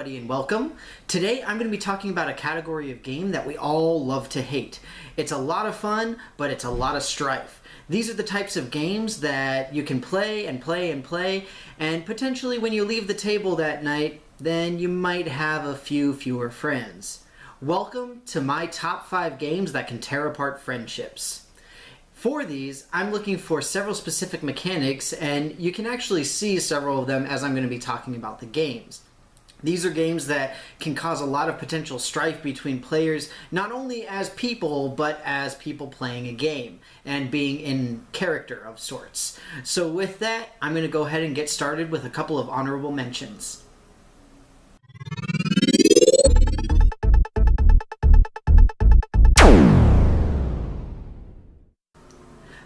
everybody and welcome. Today I'm going to be talking about a category of game that we all love to hate. It's a lot of fun, but it's a lot of strife. These are the types of games that you can play and play and play, and potentially when you leave the table that night, then you might have a few fewer friends. Welcome to my top 5 games that can tear apart friendships. For these, I'm looking for several specific mechanics, and you can actually see several of them as I'm going to be talking about the games. These are games that can cause a lot of potential strife between players, not only as people, but as people playing a game and being in character of sorts. So with that, I'm going to go ahead and get started with a couple of honorable mentions.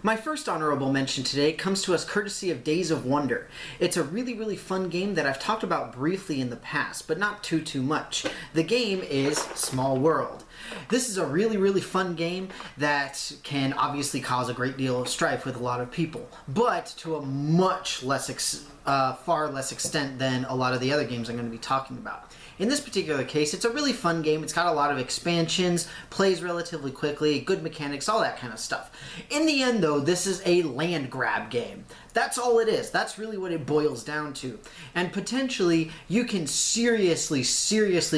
My first honorable mention today comes to us courtesy of Days of Wonder. It's a really fun game that I've talked about briefly in the past, but not too much. The game is Small World. This is a really fun game that can obviously cause a great deal of strife with a lot of people, but to a much less, far less extent than a lot of the other games I'm going to be talking about. In this particular case, it's a really fun game. It's got a lot of expansions, plays relatively quickly, good mechanics, all that kind of stuff. In the end, though, this is a land grab game. That's all it is. That's really what it boils down to. And potentially, you can seriously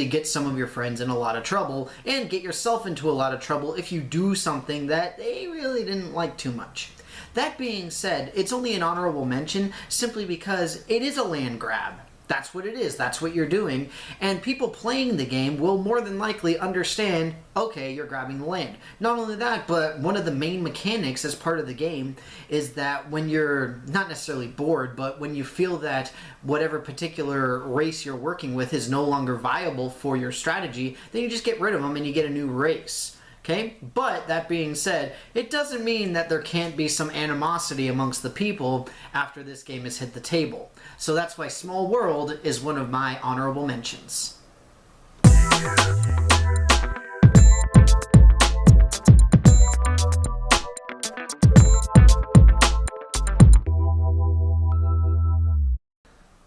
get some of your friends in a lot of trouble and get yourself into a lot of trouble if you do something that they really didn't like too much. That being said, it's only an honorable mention simply because it is a land grab. That's what it is. That's what you're doing. And people playing the game will more than likely understand, okay, you're grabbing the land. Not only that, but one of the main mechanics as part of the game is that when you're not necessarily bored, but when you feel that whatever particular race you're working with is no longer viable for your strategy, then you just get rid of them and you get a new race. Okay? But that being said, it doesn't mean that there can't be some animosity amongst the people after this game has hit the table. So that's why Small World is one of my honorable mentions.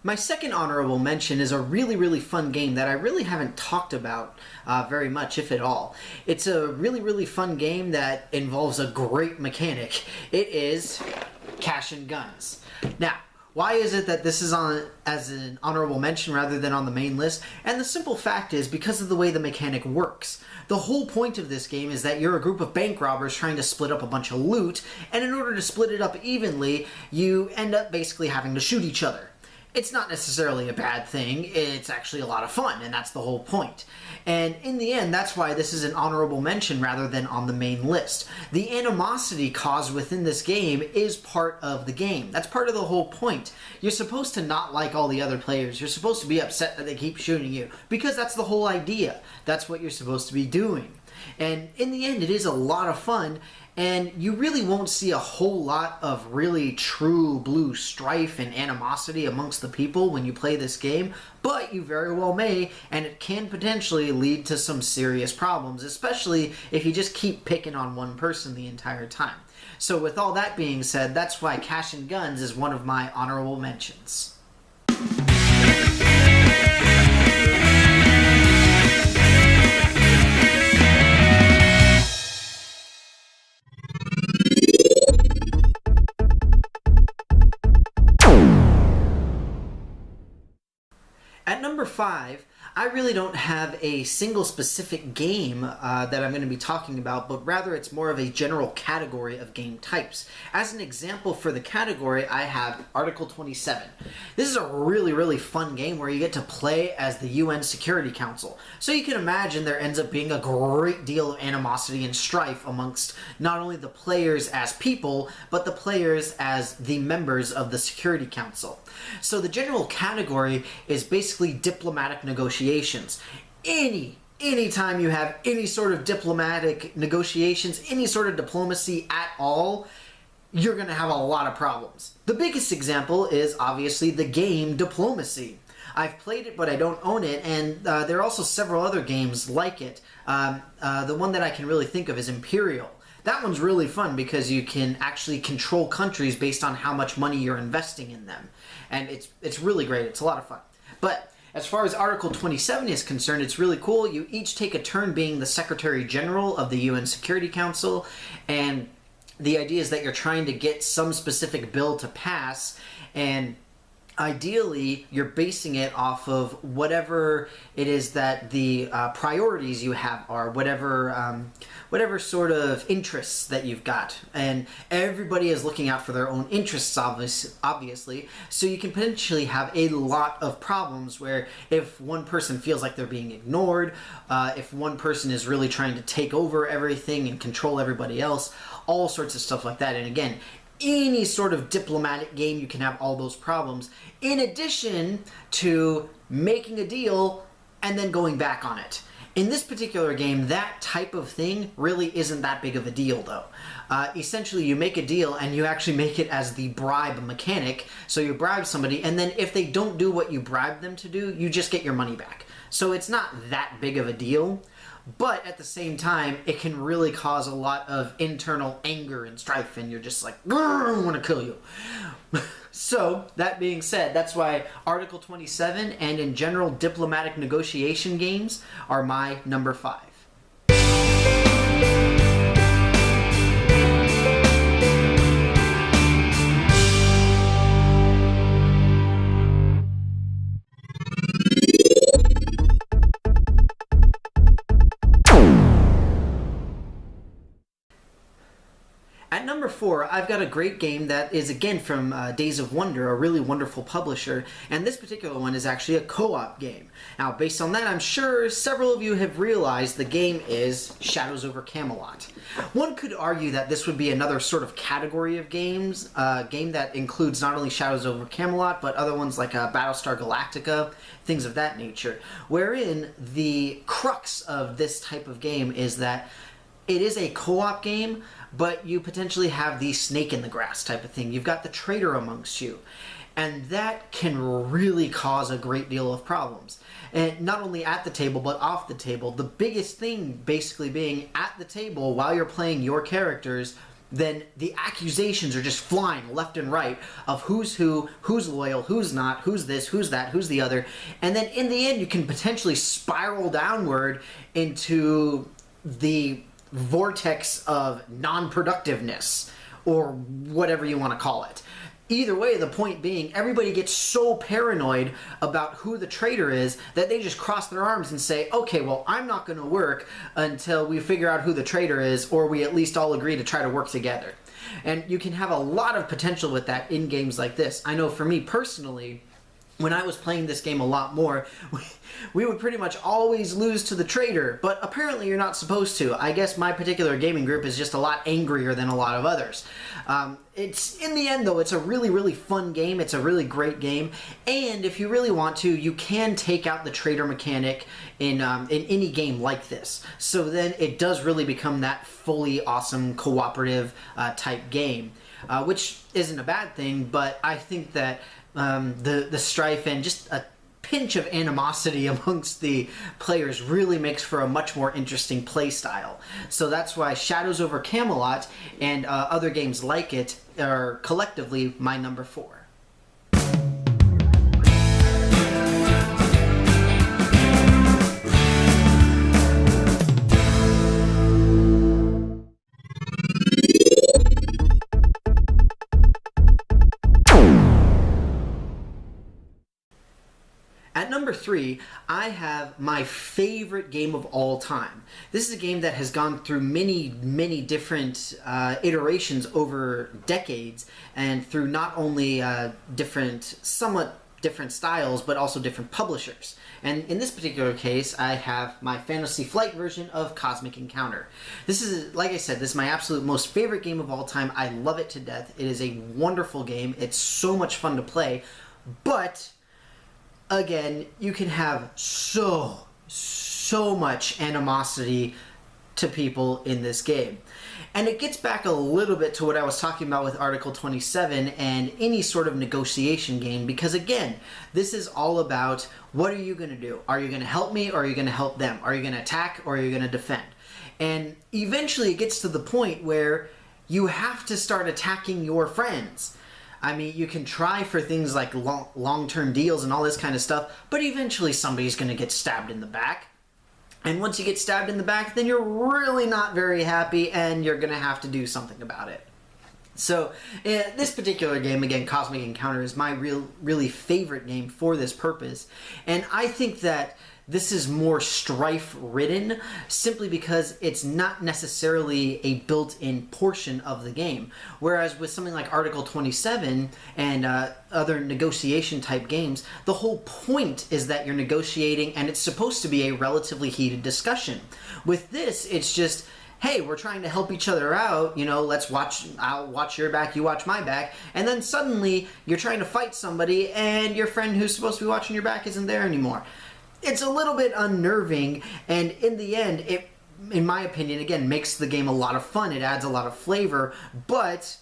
My second honorable mention is a really fun game that I really haven't talked about very much, if at all. It's a really fun game that involves a great mechanic. It is Cash and Guns. Now, why is it that this is on as an honorable mention rather than on the main list? And the simple fact is because of the way the mechanic works. The whole point of this game is that you're a group of bank robbers trying to split up a bunch of loot, and in order to split it up evenly, you end up basically having to shoot each other. It's not necessarily a bad thing, it's actually a lot of fun, and that's the whole point. And in the end, that's why this is an honorable mention rather than on the main list. The animosity caused within this game is part of the game. That's part of the whole point. You're supposed to not like all the other players. You're supposed to be upset that they keep shooting you, because that's the whole idea. That's what you're supposed to be doing. And in the end, it is a lot of fun, and you really won't see a whole lot of really true blue strife and animosity amongst the people when you play this game, but you very well may, and it can potentially lead to some serious problems, especially if you just keep picking on one person the entire time. So with all that being said, that's why Cash and Guns is one of my honorable mentions. At number 5, I really don't have a single specific game that I'm going to be talking about, but rather it's more of a general category of game types. As an example for the category, I have Article 27. This is a really fun game where you get to play as the UN Security Council. So you can imagine there ends up being a great deal of animosity and strife amongst not only the players as people, but the players as the members of the Security Council. So the general category is basically diplomatic negotiations. Anytime you have any sort of diplomatic negotiations, any sort of diplomacy at all, you're going to have a lot of problems. The biggest example is obviously the game Diplomacy. I've played it, but I don't own it, and there are also several other games like it. The one that I can really think of is Imperial. That one's really fun because you can actually control countries based on how much money you're investing in them. And it's really great. It's a lot of fun. But As far as Article 27 is concerned, it's really cool. You each take a turn being the Secretary General of the UN Security Council, and the idea is that you're trying to get some specific bill to pass, and ideally you're basing it off of whatever it is that the priorities you have are, whatever sort of interests that you've got, and everybody is looking out for their own interests, obviously, so you can potentially have a lot of problems where if one person feels like they're being ignored, if one person is really trying to take over everything and control everybody else, all sorts of stuff like that. And again, any sort of diplomatic game, you can have all those problems, in addition to making a deal and then going back on it. In this particular game, that type of thing really isn't that big of a deal, though. Essentially, you make a deal and you actually make it as the bribe mechanic, so you bribe somebody, and then if they don't do what you bribed them to do, you just get your money back. So it's not that big of a deal. But at the same time, it can really cause a lot of internal anger and strife, and you're just like, I want to kill you. So, that being said, that's why Article 27 and in general diplomatic negotiation games are my number 5. At number 4, I've got a great game that is, again, from Days of Wonder, a really wonderful publisher, and this particular one is actually a co-op game. Now, based on that, I'm sure several of you have realized the game is Shadows over Camelot. One could argue that this would be another sort of category of games, a game that includes not only Shadows over Camelot, but other ones like Battlestar Galactica, things of that nature, wherein the crux of this type of game is that it is a co-op game, but you potentially have the snake in the grass type of thing. You've got the traitor amongst you, and that can really cause a great deal of problems. And not only at the table, but off the table. The biggest thing basically being at the table while you're playing your characters, then the accusations are just flying left and right of who's who, who's loyal, who's not, who's this, who's that, who's the other. And then in the end, you can potentially spiral downward into the vortex of non-productiveness, or whatever you want to call it. Either way, the point being, everybody gets so paranoid about who the traitor is that they just cross their arms and say, okay, well, I'm not going to work until we figure out who the traitor is, or we at least all agree to try to work together. And you can have a lot of potential with that in games like this. I know for me personally, when I was playing this game a lot more, we would pretty much always lose to the traitor, but apparently you're not supposed to. I guess my particular gaming group is just a lot angrier than a lot of others. It's in the end, though, it's a really, really fun game. It's a really great game, and if you really want to, you can take out the traitor mechanic in any game like this. So then it does really become that fully awesome cooperative type game, which isn't a bad thing, but I think that the strife and just a pinch of animosity amongst the players really makes for a much more interesting play style. So that's why Shadows over Camelot and other games like it are collectively my number 4. At number 3, I have my favorite game of all time. This is a game that has gone through many, many different iterations over decades, and through not only somewhat different styles, but also different publishers. And in this particular case, I have my Fantasy Flight version of Cosmic Encounter. This is, like I said, this is my absolute most favorite game of all time. I love it to death. It is a wonderful game. It's so much fun to play, but again, you can have so much animosity to people in this game. And it gets back a little bit to what I was talking about with Article 27 and any sort of negotiation game, because again, this is all about what are you going to do? Are you going to help me, or are you going to help them? Are you going to attack, or are you going to defend? And eventually it gets to the point where you have to start attacking your friends. I mean, you can try for things like long-term deals and all this kind of stuff, but eventually somebody's going to get stabbed in the back. And once you get stabbed in the back, then you're really not very happy and you're going to have to do something about it. So, this particular game, again, Cosmic Encounter, is my really favorite game for this purpose. And I think that this is more strife-ridden simply because it's not necessarily a built-in portion of the game. Whereas with something like Article 27 and other negotiation-type games, the whole point is that you're negotiating and it's supposed to be a relatively heated discussion. With this, it's just, hey, we're trying to help each other out, you know, I'll watch your back, you watch my back, and then suddenly you're trying to fight somebody and your friend who's supposed to be watching your back isn't there anymore. It's a little bit unnerving, and in the end, it, in my opinion, again, makes the game a lot of fun. It adds a lot of flavor, but,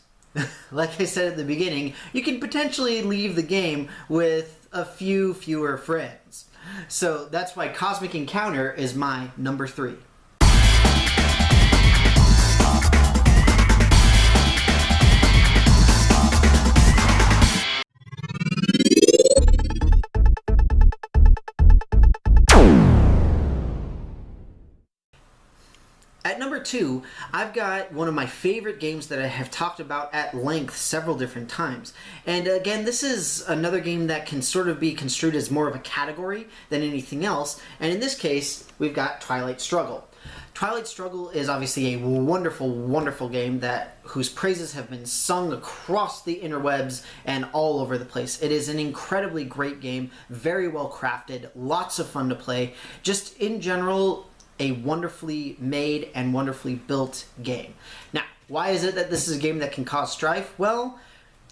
like I said at the beginning, you can potentially leave the game with a few fewer friends. So that's why Cosmic Encounter is my number 3. At number 2, I've got one of my favorite games that I have talked about at length several different times. And again, this is another game that can sort of be construed as more of a category than anything else. And in this case, we've got Twilight Struggle. Twilight Struggle is obviously a wonderful, wonderful game whose praises have been sung across the interwebs and all over the place. It is an incredibly great game, very well crafted, lots of fun to play. Just in general, a wonderfully made and wonderfully built game. Now, why is it that this is a game that can cause strife? Well,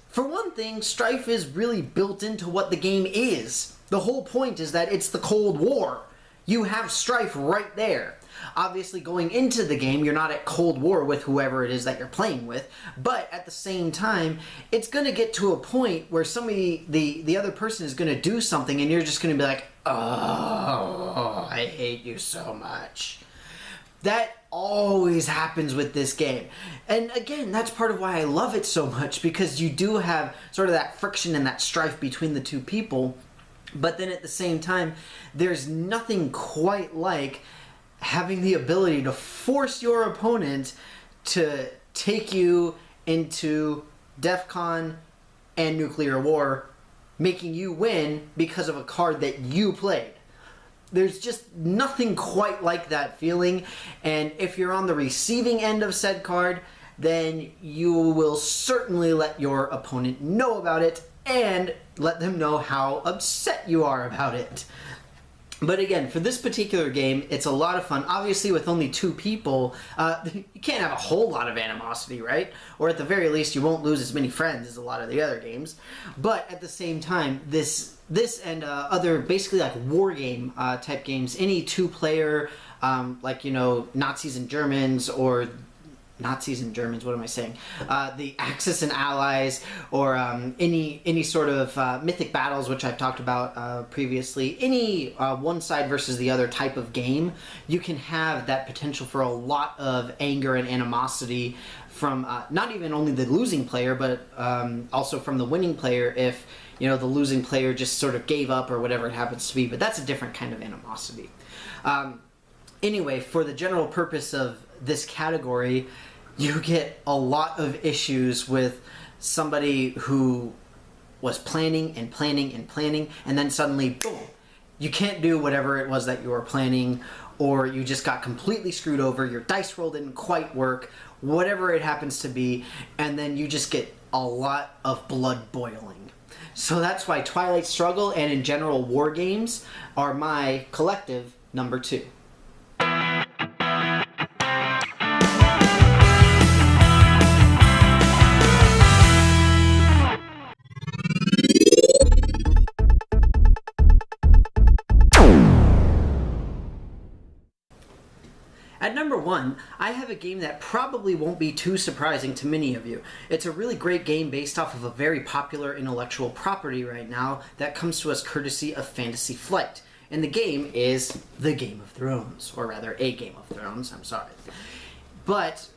for one thing, strife is really built into what the game is. The whole point is that it's the Cold War. You have strife right there. Obviously, going into the game, you're not at Cold War with whoever it is that you're playing with, but at the same time, it's going to get to a point where somebody, the other person is going to do something and you're just going to be like, oh, I hate you so much. That always happens with this game. And again, that's part of why I love it so much, because you do have sort of that friction and that strife between the two people, but then at the same time, there's nothing quite like having the ability to force your opponent to take you into DEFCON and nuclear war, making you win because of a card that you played. There's just nothing quite like that feeling, and if you're on the receiving end of said card, then you will certainly let your opponent know about it and let them know how upset you are about it. But again, for this particular game, it's a lot of fun. Obviously, with only 2 people, you can't have a whole lot of animosity, right? Or at the very least, you won't lose as many friends as a lot of the other games. But at the same time, this and other basically like war game type games, any 2-player, like, you know, Nazis and Germans, or Nazis and Germans, what am I saying? The Axis and Allies, or any sort of mythic battles, which I've talked about previously. Any one side versus the other type of game, you can have that potential for a lot of anger and animosity from not even only the losing player, but also from the winning player if, you know, the losing player just sort of gave up or whatever it happens to be. But that's a different kind of animosity. Anyway, for the general purpose of this category, you get a lot of issues with somebody who was planning and planning and planning, and then suddenly, boom, you can't do whatever it was that you were planning, or you just got completely screwed over, your dice roll didn't quite work, whatever it happens to be, and then you just get a lot of blood boiling. So that's why Twilight Struggle and in general war games are my collective number 2. At number 1, I have a game that probably won't be too surprising to many of you. It's a really great game based off of a very popular intellectual property right now that comes to us courtesy of Fantasy Flight. And the game is The Game of Thrones, or rather, A Game of Thrones, I'm sorry. But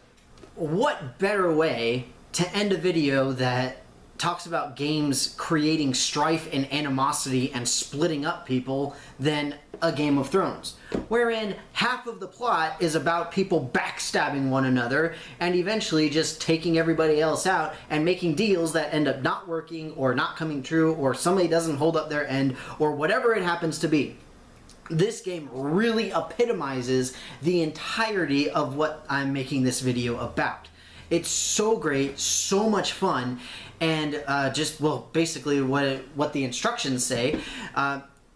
what better way to end a video talks about games creating strife and animosity and splitting up people than a Game of Thrones, wherein half of the plot is about people backstabbing one another and eventually just taking everybody else out and making deals that end up not working or not coming true, or somebody doesn't hold up their end, or whatever it happens to be. This game really epitomizes the entirety of what I'm making this video about. It's so great, so much fun, and basically what the instructions say,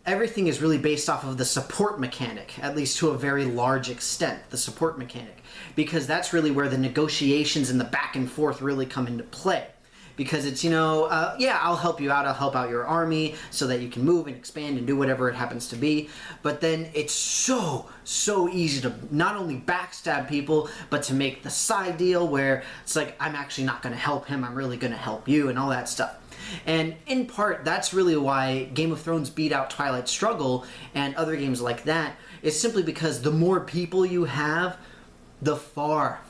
everything is really based off of the support mechanic, at least to a very large extent, the support mechanic, because that's really where the negotiations and the back and forth really come into play. Because it's, yeah, I'll help you out, I'll help out your army so that you can move and expand and do whatever it happens to be. But then it's so easy to not only backstab people, but to make the side deal where it's like, I'm actually not going to help him, I'm really going to help you, and all that stuff. And in part, that's really why Game of Thrones beat out Twilight Struggle and other games like that, is simply because the more people you have, the far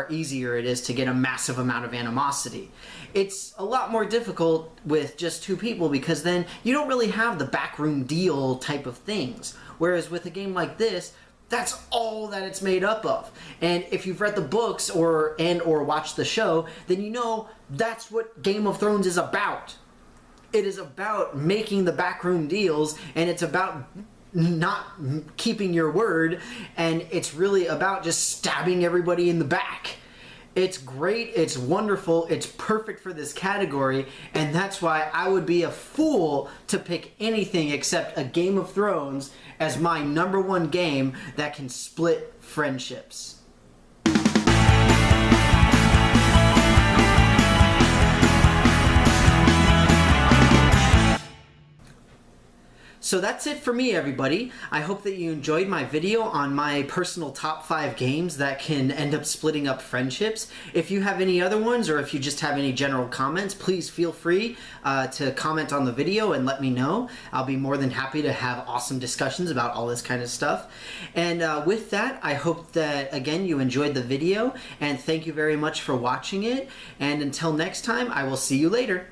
easier it is to get a massive amount of animosity. It's a lot more difficult with just two people because then you don't really have the backroom deal type of things. Whereas with a game like this, that's all that it's made up of. And if you've read the books or watched the show, then you know that's what Game of Thrones is about. It is about making the backroom deals, and it's about not keeping your word, and it's really about just stabbing everybody in the back. It's great, it's wonderful, it's perfect for this category, and that's why I would be a fool to pick anything except a Game of Thrones as my #1 game that can split friendships. So that's it for me, everybody. I hope that you enjoyed my video on my personal top 5 games that can end up splitting up friendships. If you have any other ones, or if you just have any general comments, please feel free to comment on the video and let me know. I'll be more than happy to have awesome discussions about all this kind of stuff. And with that, I hope that, again, you enjoyed the video, and thank you very much for watching it. And until next time, I will see you later.